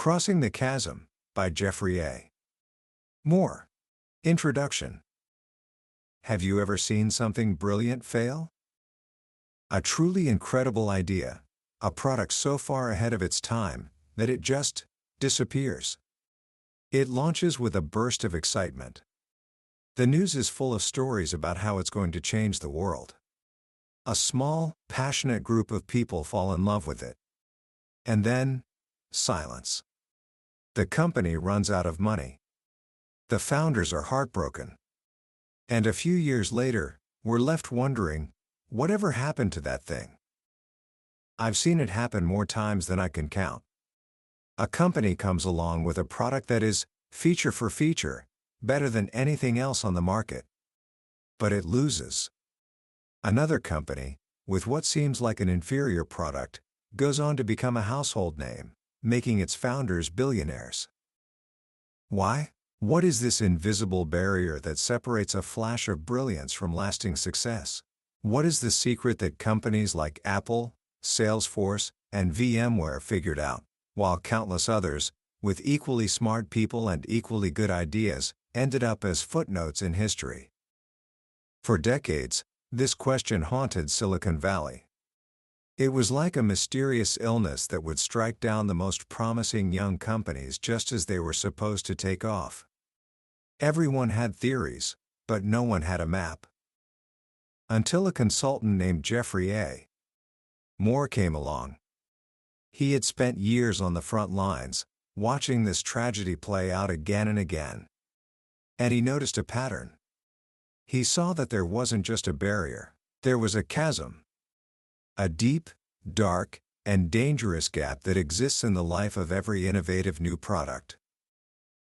Crossing the Chasm, by Geoffrey A. More. Introduction. Have you ever seen something brilliant fail? A truly incredible idea, a product so far ahead of its time that it just disappears. It launches with a burst of excitement. The news is full of stories about how it's going to change the world. A small, passionate group of people fall in love with it. And then, silence. The company runs out of money. The founders are heartbroken. And a few years later, we're left wondering, whatever happened to that thing? I've seen it happen more times than I can count. A company comes along with a product that is, feature for feature, better than anything else on the market. But it loses. Another company, with what seems like an inferior product, goes on to become a household name, making its founders billionaires. Why? What is this invisible barrier that separates a flash of brilliance from lasting success? What is the secret that companies like Apple, Salesforce, and VMware figured out, while countless others, with equally smart people and equally good ideas, ended up as footnotes in history? For decades, this question haunted Silicon Valley. It was like a mysterious illness that would strike down the most promising young companies just as they were supposed to take off. Everyone had theories, but no one had a map. Until a consultant named Geoffrey A. Moore came along. He had spent years on the front lines, watching this tragedy play out again and again. And he noticed a pattern. He saw that there wasn't just a barrier, there was a chasm. A deep, dark, and dangerous gap that exists in the life of every innovative new product.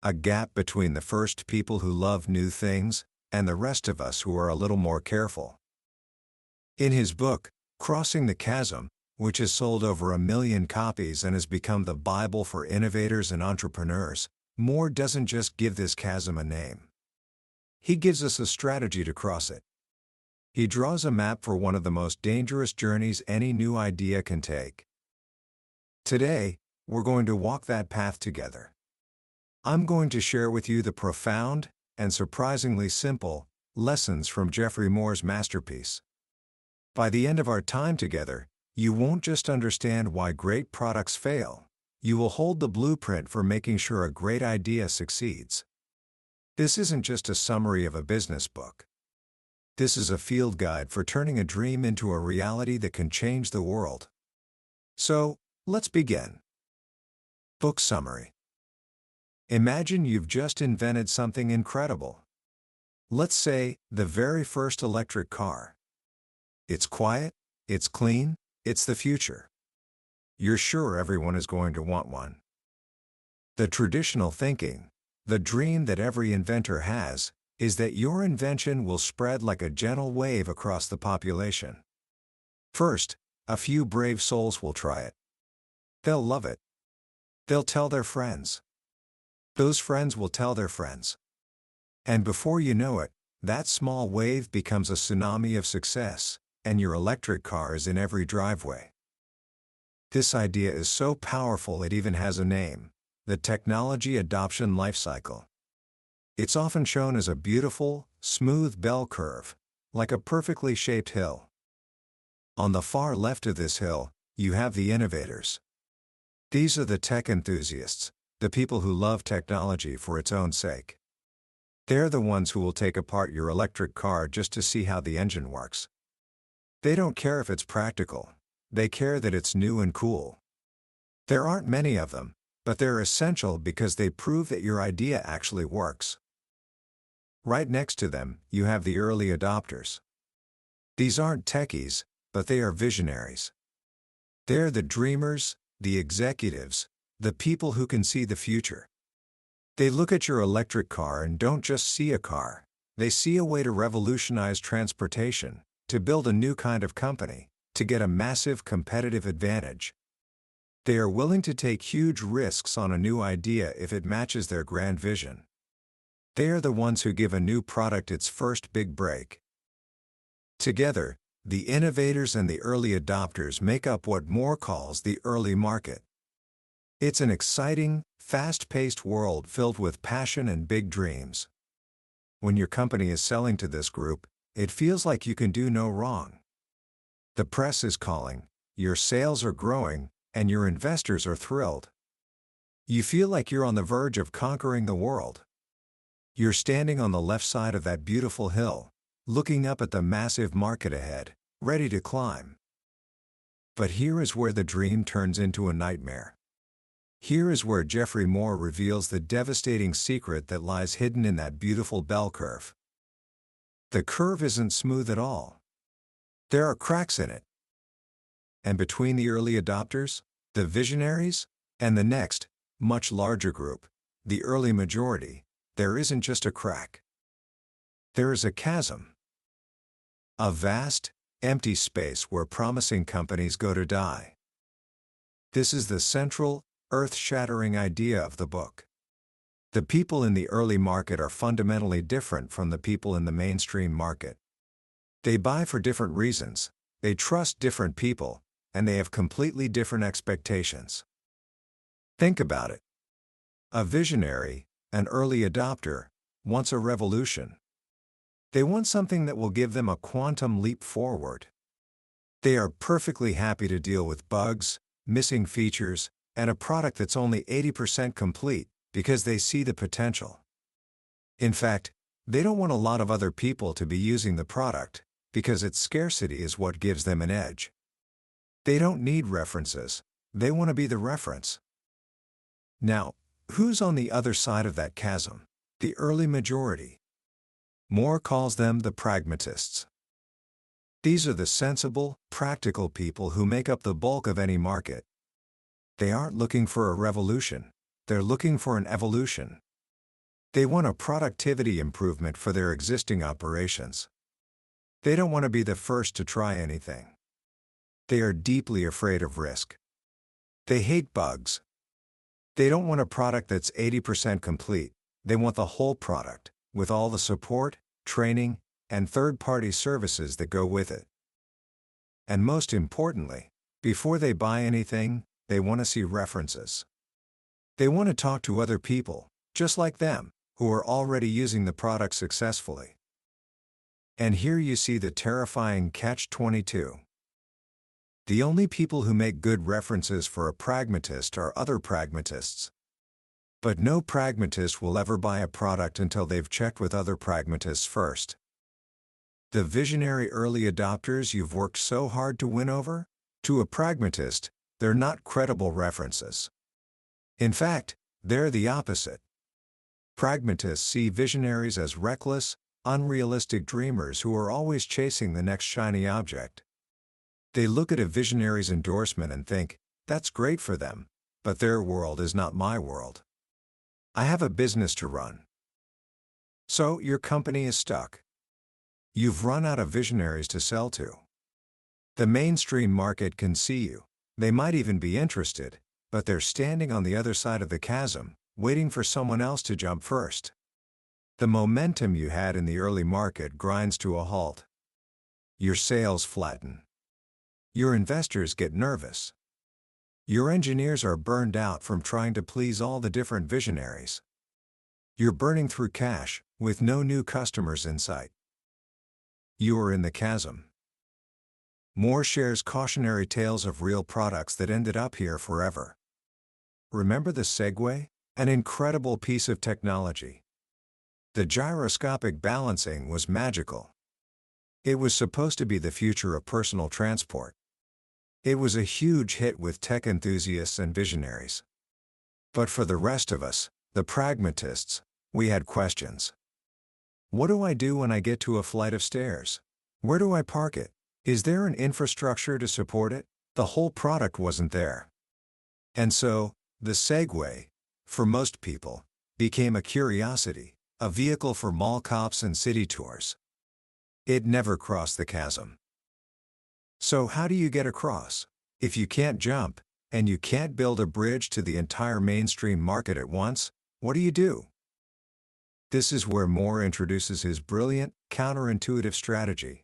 A gap between the first people who love new things, and the rest of us who are a little more careful. In his book, Crossing the Chasm, which has sold over 1 million copies and has become the Bible for innovators and entrepreneurs, Moore doesn't just give this chasm a name. He gives us a strategy to cross it. He draws a map for one of the most dangerous journeys any new idea can take. Today, we're going to walk that path together. I'm going to share with you the profound, and surprisingly simple, lessons from Geoffrey Moore's masterpiece. By the end of our time together, you won't just understand why great products fail, you will hold the blueprint for making sure a great idea succeeds. This isn't just a summary of a business book. This is a field guide for turning a dream into a reality that can change the world. So, let's begin. Book summary. Imagine you've just invented something incredible. Let's say, the very first electric car. It's quiet, it's clean, it's the future. You're sure everyone is going to want one. The traditional thinking, the dream that every inventor has, is that your invention will spread like a gentle wave across the population. First, a few brave souls will try it. They'll love it. They'll tell their friends. Those friends will tell their friends. And before you know it, that small wave becomes a tsunami of success, and your electric car is in every driveway. This idea is so powerful it even has a name: the technology adoption life cycle. It's often shown as a beautiful, smooth bell curve, like a perfectly shaped hill. On the far left of this hill, you have the innovators. These are the tech enthusiasts, the people who love technology for its own sake. They're the ones who will take apart your electric car just to see how the engine works. They don't care if it's practical, they care that it's new and cool. There aren't many of them, but they're essential because they prove that your idea actually works. Right next to them, you have the early adopters. These aren't techies, but they are visionaries. They're the dreamers, the executives, the people who can see the future. They look at your electric car and don't just see a car, they see a way to revolutionize transportation, to build a new kind of company, to get a massive competitive advantage. They are willing to take huge risks on a new idea if it matches their grand vision. They are the ones who give a new product its first big break. Together, the innovators and the early adopters make up what Moore calls the early market. It's an exciting, fast-paced world filled with passion and big dreams. When your company is selling to this group, it feels like you can do no wrong. The press is calling, your sales are growing, and your investors are thrilled. You feel like you're on the verge of conquering the world. You're standing on the left side of that beautiful hill, looking up at the massive market ahead, ready to climb. But here is where the dream turns into a nightmare. Here is where Geoffrey Moore reveals the devastating secret that lies hidden in that beautiful bell curve. The curve isn't smooth at all. There are cracks in it. And between the early adopters, the visionaries, and the next, much larger group, the early majority, there isn't just a crack. There is a chasm. A vast, empty space where promising companies go to die. This is the central, earth-shattering idea of the book. The people in the early market are fundamentally different from the people in the mainstream market. They buy for different reasons, they trust different people, and they have completely different expectations. Think about it. A visionary, an early adopter, wants a revolution. They want something that will give them a quantum leap forward. They are perfectly happy to deal with bugs, missing features, and a product that's only 80% complete, because they see the potential. In fact, they don't want a lot of other people to be using the product, because its scarcity is what gives them an edge. They don't need references, they want to be the reference. Now, who's on the other side of that chasm? The early majority. Moore calls them the pragmatists. These are the sensible, practical people who make up the bulk of any market. They aren't looking for a revolution, they're looking for an evolution. They want a productivity improvement for their existing operations. They don't want to be the first to try anything. They are deeply afraid of risk. They hate bugs. They don't want a product that's 80% complete, they want the whole product, with all the support, training, and third-party services that go with it. And most importantly, before they buy anything, they want to see references. They want to talk to other people, just like them, who are already using the product successfully. And here you see the terrifying catch-22. The only people who make good references for a pragmatist are other pragmatists. But no pragmatist will ever buy a product until they've checked with other pragmatists first. The visionary early adopters you've worked so hard to win over? To a pragmatist, they're not credible references. In fact, they're the opposite. Pragmatists see visionaries as reckless, unrealistic dreamers who are always chasing the next shiny object. They look at a visionary's endorsement and think, that's great for them, but their world is not my world. I have a business to run. So your company is stuck. You've run out of visionaries to sell to. The mainstream market can see you. They might even be interested, but they're standing on the other side of the chasm, waiting for someone else to jump first. The momentum you had in the early market grinds to a halt. Your sales flatten. Your investors get nervous. Your engineers are burned out from trying to please all the different visionaries. You're burning through cash, with no new customers in sight. You are in the chasm. Moore shares cautionary tales of real products that ended up here forever. Remember the Segway? An incredible piece of technology. The gyroscopic balancing was magical. It was supposed to be the future of personal transport. It was a huge hit with tech enthusiasts and visionaries. But for the rest of us, the pragmatists, we had questions. What do I do when I get to a flight of stairs? Where do I park it? Is there an infrastructure to support it? The whole product wasn't there. And so, the Segway, for most people, became a curiosity, a vehicle for mall cops and city tours. It never crossed the chasm. So how do you get across? If you can't jump, and you can't build a bridge to the entire mainstream market at once, what do you do? This is where Moore introduces his brilliant, counterintuitive strategy.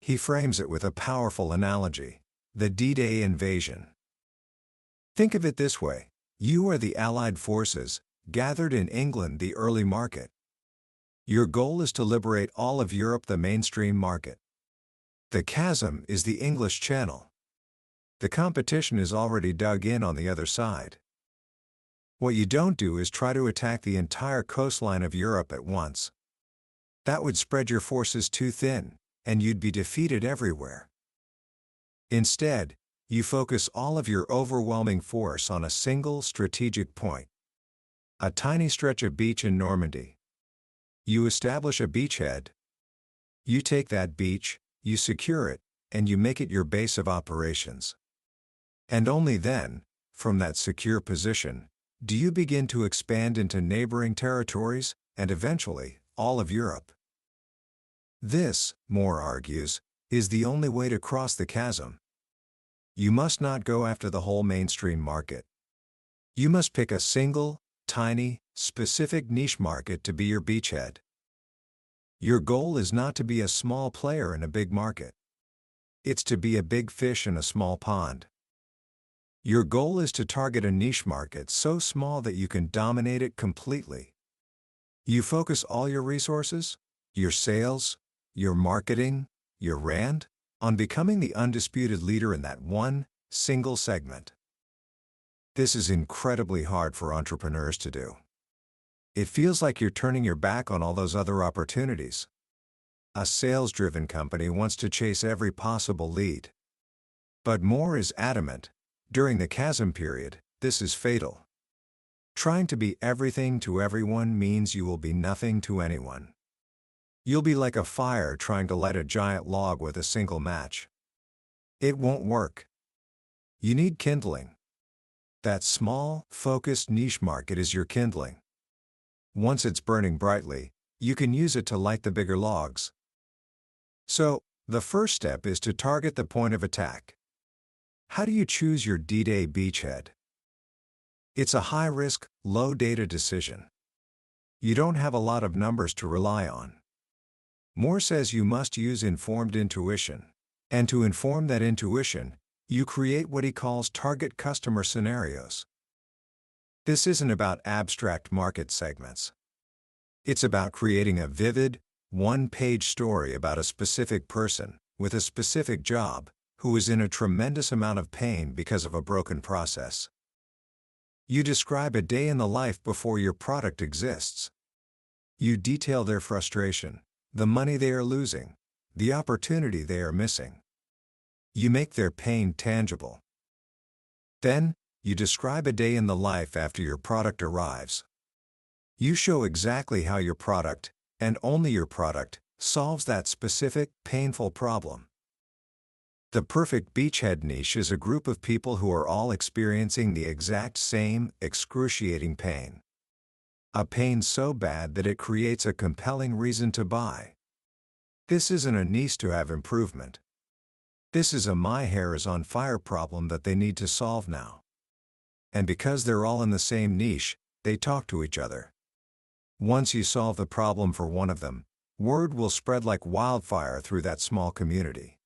He frames it with a powerful analogy: the D-Day invasion. Think of it this way: You are the Allied forces, gathered in England, the early market. Your goal is to liberate all of Europe, the mainstream market. The chasm is the English Channel. The competition is already dug in on the other side. What you don't do is try to attack the entire coastline of Europe at once. That would spread your forces too thin, and you'd be defeated everywhere. Instead, you focus all of your overwhelming force on a single strategic point. A tiny stretch of beach in Normandy. You establish a beachhead. You take that beach, you secure it, and you make it your base of operations. And only then, from that secure position, do you begin to expand into neighboring territories, and eventually, all of Europe. This, Moore argues, is the only way to cross the chasm. You must not go after the whole mainstream market. You must pick a single, tiny, specific niche market to be your beachhead. Your goal is not to be a small player in a big market. It's to be a big fish in a small pond. Your goal is to target a niche market so small that you can dominate it completely. You focus all your resources, your sales, your marketing, your rand, on becoming the undisputed leader in that one, single segment. This is incredibly hard for entrepreneurs to do. It feels like you're turning your back on all those other opportunities. A sales-driven company wants to chase every possible lead. But Moore is adamant, during the chasm period, this is fatal. Trying to be everything to everyone means you will be nothing to anyone. You'll be like a fire trying to light a giant log with a single match. It won't work. You need kindling. That small, focused niche market is your kindling. Once it's burning brightly, you can use it to light the bigger logs. So, the first step is to target the point of attack. How do you choose your D-Day beachhead? It's a high-risk, low-data decision. You don't have a lot of numbers to rely on. Moore says you must use informed intuition. And to inform that intuition, you create what he calls target customer scenarios. This isn't about abstract market segments. It's about creating a vivid, one-page story about a specific person, with a specific job, who is in a tremendous amount of pain because of a broken process. You describe a day in the life before your product exists. You detail their frustration, the money they are losing, the opportunity they are missing. You make their pain tangible. Then, you describe a day in the life after your product arrives. You show exactly how your product, and only your product, solves that specific, painful problem. The perfect beachhead niche is a group of people who are all experiencing the exact same, excruciating pain. A pain so bad that it creates a compelling reason to buy. This isn't a nice to have improvement. This is a my hair is on fire problem that they need to solve now. And because they're all in the same niche, they talk to each other. Once you solve the problem for one of them, word will spread like wildfire through that small community.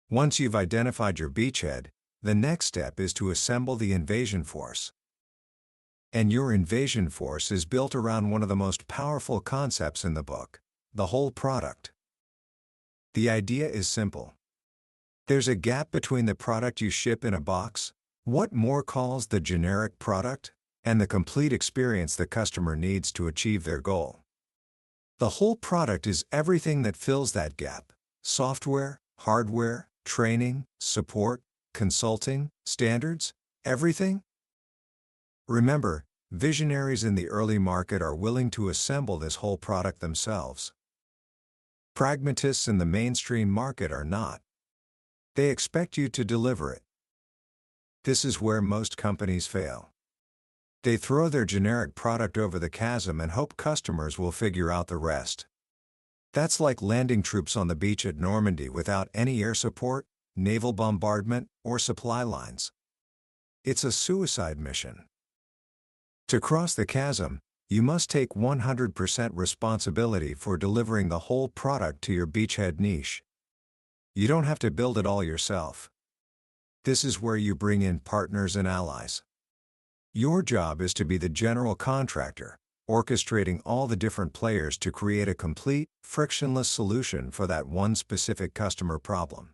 Once you've identified your beachhead, the next step is to assemble the invasion force. And your invasion force is built around one of the most powerful concepts in the book, the whole product. The idea is simple. There's a gap between the product you ship in a box, what Moore calls the generic product, and the complete experience the customer needs to achieve their goal. The whole product is everything that fills that gap: software, hardware, training, support, consulting, standards, everything. Remember, visionaries in the early market are willing to assemble this whole product themselves. Pragmatists in the mainstream market are not. They expect you to deliver it. This is where most companies fail. They throw their generic product over the chasm and hope customers will figure out the rest. That's like landing troops on the beach at Normandy without any air support, naval bombardment, or supply lines. It's a suicide mission. To cross the chasm, you must take 100% responsibility for delivering the whole product to your beachhead niche. You don't have to build it all yourself. This is where you bring in partners and allies. Your job is to be the general contractor, orchestrating all the different players to create a complete, frictionless solution for that one specific customer problem.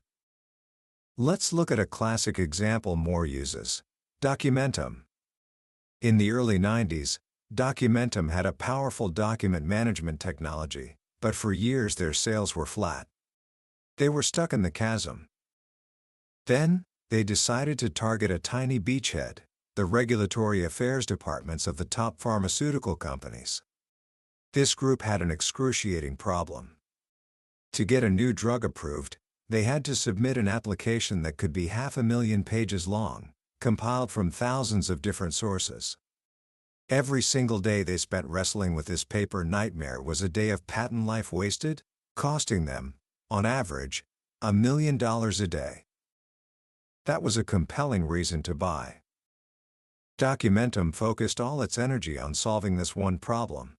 Let's look at a classic example Moore uses: Documentum. In the early 90s, Documentum had a powerful document management technology, but for years their sales were flat. They were stuck in the chasm. Then, they decided to target a tiny beachhead, the regulatory affairs departments of the top pharmaceutical companies. This group had an excruciating problem. To get a new drug approved, they had to submit an application that could be 500,000 pages long, compiled from thousands of different sources. Every single day they spent wrestling with this paper nightmare was a day of patent life wasted, costing them, on average, $1 million a day. That was a compelling reason to buy. Documentum focused all its energy on solving this one problem.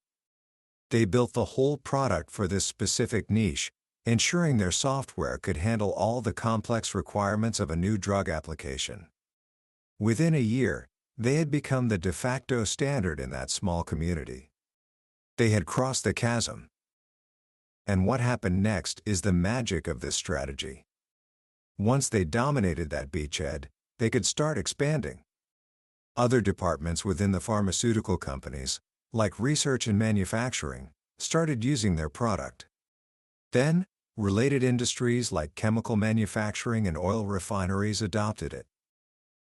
They built the whole product for this specific niche, ensuring their software could handle all the complex requirements of a new drug application. Within a year, they had become the de facto standard in that small community. They had crossed the chasm. And what happened next is the magic of this strategy. Once they dominated that beachhead, they could start expanding. Other departments within the pharmaceutical companies, like research and manufacturing, started using their product. Then, related industries like chemical manufacturing and oil refineries adopted it.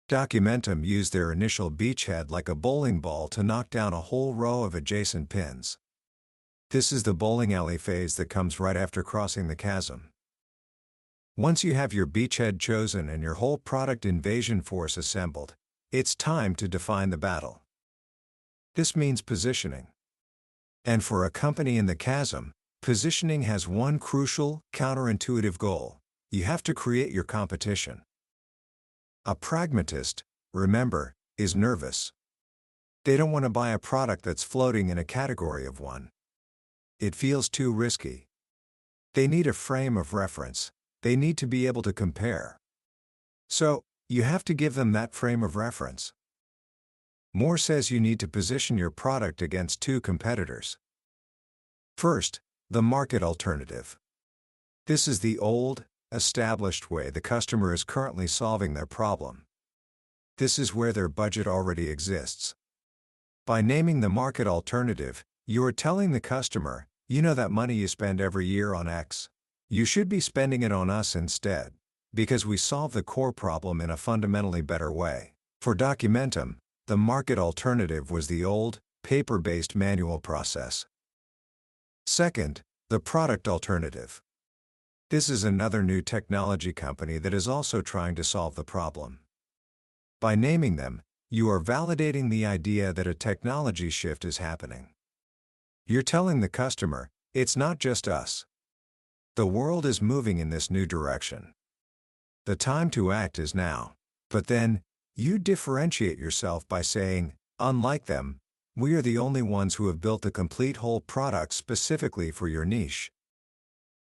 Documentum used their initial beachhead like a bowling ball to knock down a whole row of adjacent pins. This is the bowling alley phase that comes right after crossing the chasm. Once you have your beachhead chosen and your whole product invasion force assembled, it's time to define the battle. This means positioning. And for a company in the chasm, positioning has one crucial, counterintuitive goal: you have to create your competition. A pragmatist, remember, is nervous. They don't want to buy a product that's floating in a category of one. It feels too risky. They need a frame of reference. They need to be able to compare. So, you have to give them that frame of reference. Moore says you need to position your product against two competitors. First, the market alternative. This is the old, established way the customer is currently solving their problem. This is where their budget already exists. By naming the market alternative, you are telling the customer, you know that money you spend every year on X? You should be spending it on us instead, because we solve the core problem in a fundamentally better way. For Documentum, the market alternative was the old, paper-based manual process. Second, the product alternative. This is another new technology company that is also trying to solve the problem. By naming them, you are validating the idea that a technology shift is happening. You're telling the customer, it's not just us. The world is moving in this new direction. The time to act is now. But then, you differentiate yourself by saying, unlike them, we are the only ones who have built the complete whole product specifically for your niche.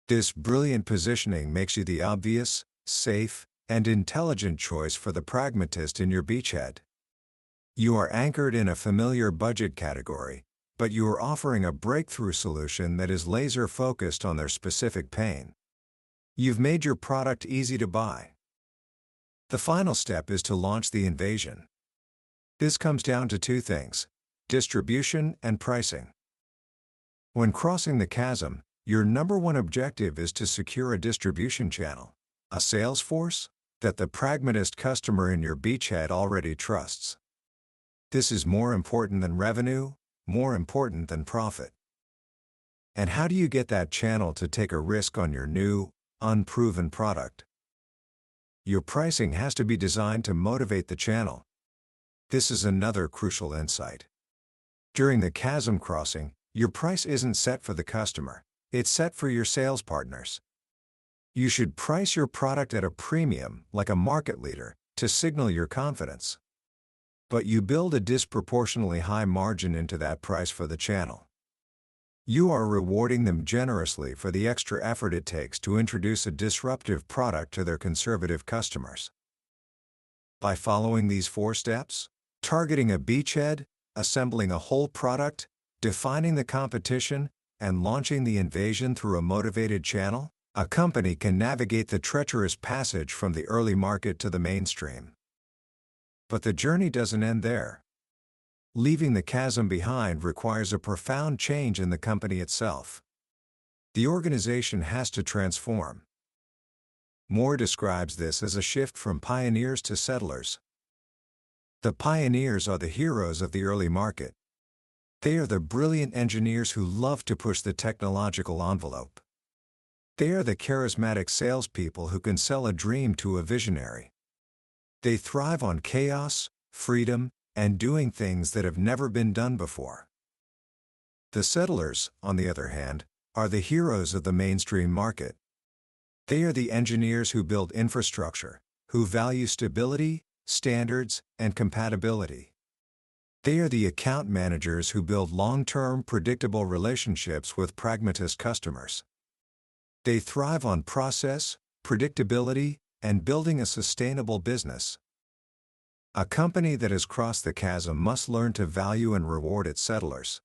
This brilliant positioning makes you the obvious, safe, and intelligent choice for the pragmatist in your beachhead. You are anchored in a familiar budget category, but you are offering a breakthrough solution that is laser-focused on their specific pain. You've made your product easy to buy. The final step is to launch the invasion. This comes down to two things: distribution and pricing. When crossing the chasm, your number one objective is to secure a distribution channel, a sales force, that the pragmatist customer in your beachhead already trusts. This is more important than revenue, more important than profit. And how do you get that channel to take a risk on your new, unproven product? Your pricing has to be designed to motivate the channel. This is another crucial insight. During the chasm crossing, your price isn't set for the customer. It's set for your sales partners. You should price your product at a premium, like a market leader, to signal your confidence. But you build a disproportionately high margin into that price for the channel. You are rewarding them generously for the extra effort it takes to introduce a disruptive product to their conservative customers. By following these 4 steps, Targeting a beachhead, assembling a whole product, defining the competition, and launching the invasion through a motivated channel, a company can navigate the treacherous passage from the early market to the mainstream. But the journey doesn't end there. Leaving the chasm behind requires a profound change in the company itself. The organization has to transform. Moore describes this as a shift from pioneers to settlers. The pioneers are the heroes of the early market. They are the brilliant engineers who love to push the technological envelope. They are the charismatic salespeople who can sell a dream to a visionary. They thrive on chaos, freedom, and doing things that have never been done before. The settlers, on the other hand, are the heroes of the mainstream market. They are the engineers who build infrastructure, who value stability, standards, and compatibility. They are the account managers who build long-term, predictable relationships with pragmatist customers. They thrive on process, predictability, and building a sustainable business. A company that has crossed the chasm must learn to value and reward its settlers.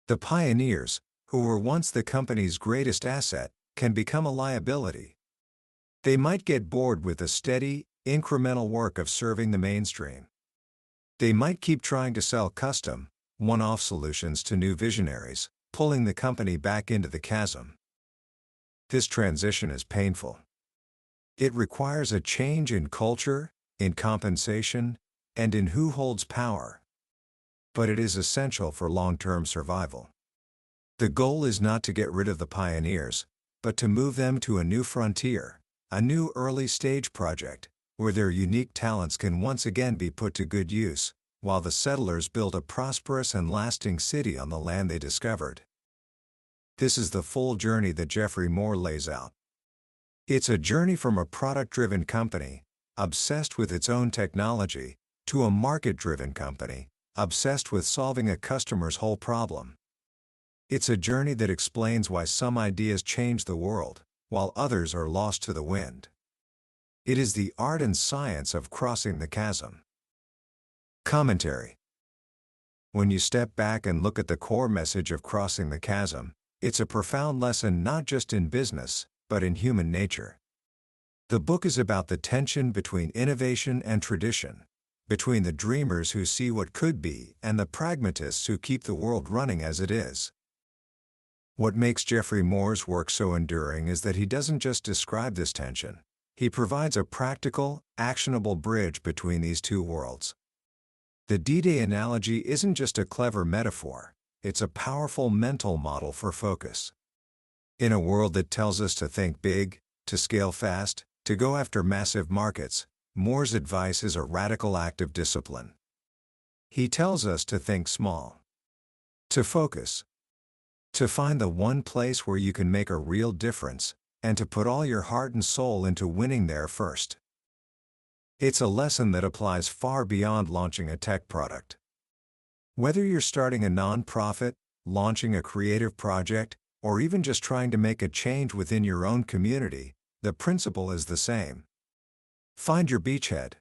The pioneers, who were once the company's greatest asset, can become a liability. They might get bored with the steady, incremental work of serving the mainstream. They might keep trying to sell custom, one-off solutions to new visionaries, pulling the company back into the chasm. This transition is painful. It requires a change in culture, in compensation, and in who holds power. But it is essential for long-term survival. The goal is not to get rid of the pioneers, but to move them to a new frontier, a new early-stage project, where their unique talents can once again be put to good use, while the settlers build a prosperous and lasting city on the land they discovered. This is the full journey that Geoffrey Moore lays out. It's a journey from a product-driven company, obsessed with its own technology, to a market-driven company, obsessed with solving a customer's whole problem. It's a journey that explains why some ideas change the world, while others are lost to the wind. It is the art and science of crossing the chasm. Commentary. When you step back and look at the core message of crossing the chasm, it's a profound lesson not just in business, but in human nature. The book is about the tension between innovation and tradition, between the dreamers who see what could be and the pragmatists who keep the world running as it is. What makes Geoffrey Moore's work so enduring is that he doesn't just describe this tension. He provides a practical, actionable bridge between these two worlds. The D-Day analogy isn't just a clever metaphor, it's a powerful mental model for focus. In a world that tells us to think big, to scale fast, to go after massive markets, Moore's advice is a radical act of discipline. He tells us to think small, to focus, to find the one place where you can make a real difference, and to put all your heart and soul into winning there first. It's a lesson that applies far beyond launching a tech product. Whether you're starting a nonprofit, launching a creative project, or even just trying to make a change within your own community, the principle is the same. Find your beachhead.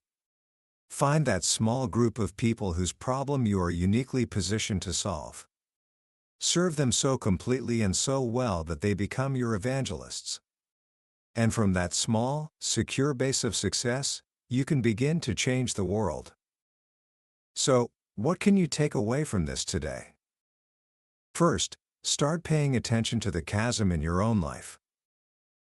Find that small group of people whose problem you are uniquely positioned to solve. Serve them so completely and so well that they become your evangelists. And from that small, secure base of success, you can begin to change the world. So, what can you take away from this today? First, start paying attention to the chasm in your own life.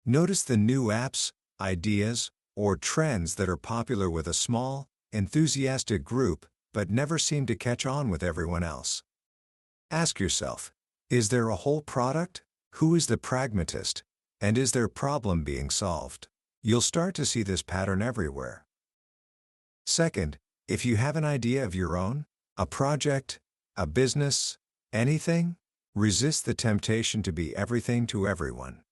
Notice the new apps, ideas, or trends that are popular with a small, enthusiastic group, but never seem to catch on with everyone else. Ask yourself, is there a whole product? Who is the pragmatist? And is their problem being solved? You'll start to see this pattern everywhere. Second, if you have an idea of your own, a project, a business, anything, resist the temptation to be everything to everyone.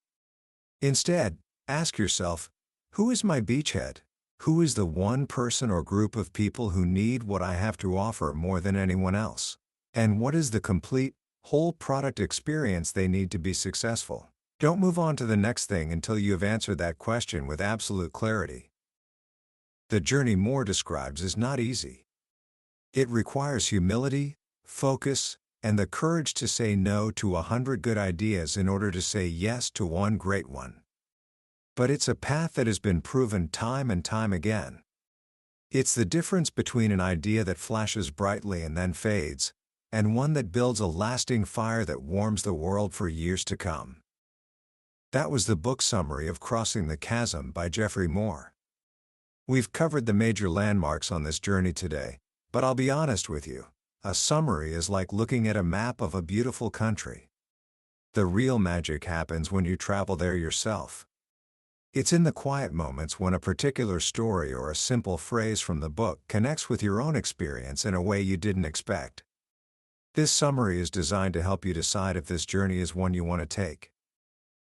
Instead, ask yourself, who is my beachhead? Who is the one person or group of people who need what I have to offer more than anyone else? And what is the complete, whole product experience they need to be successful? Don't move on to the next thing until you have answered that question with absolute clarity. The journey Moore describes is not easy. It requires humility, focus, and the courage to say no to 100 good ideas in order to say yes to one great one. But it's a path that has been proven time and time again. It's the difference between an idea that flashes brightly and then fades, and one that builds a lasting fire that warms the world for years to come. That was the book summary of Crossing the Chasm by Geoffrey A. We've covered the major landmarks on this journey today, but I'll be honest with you, a summary is like looking at a map of a beautiful country. The real magic happens when you travel there yourself. It's in the quiet moments when a particular story or a simple phrase from the book connects with your own experience in a way you didn't expect. This summary is designed to help you decide if this journey is one you want to take.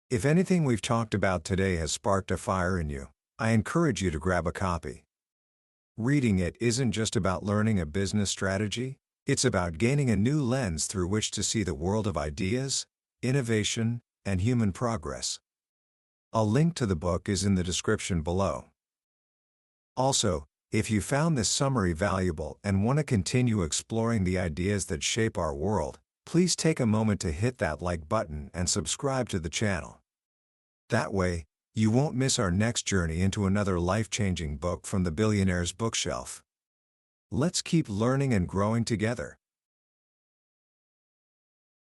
If anything we've talked about today has sparked a fire in you, I encourage you to grab a copy. Reading it isn't just about learning a business strategy, it's about gaining a new lens through which to see the world of ideas, innovation, and human progress. A link to the book is in the description below. Also, if you found this summary valuable and want to continue exploring the ideas that shape our world, please take a moment to hit that like button and subscribe to the channel. That way, you won't miss our next journey into another life-changing book from the billionaire's bookshelf. Let's keep learning and growing together.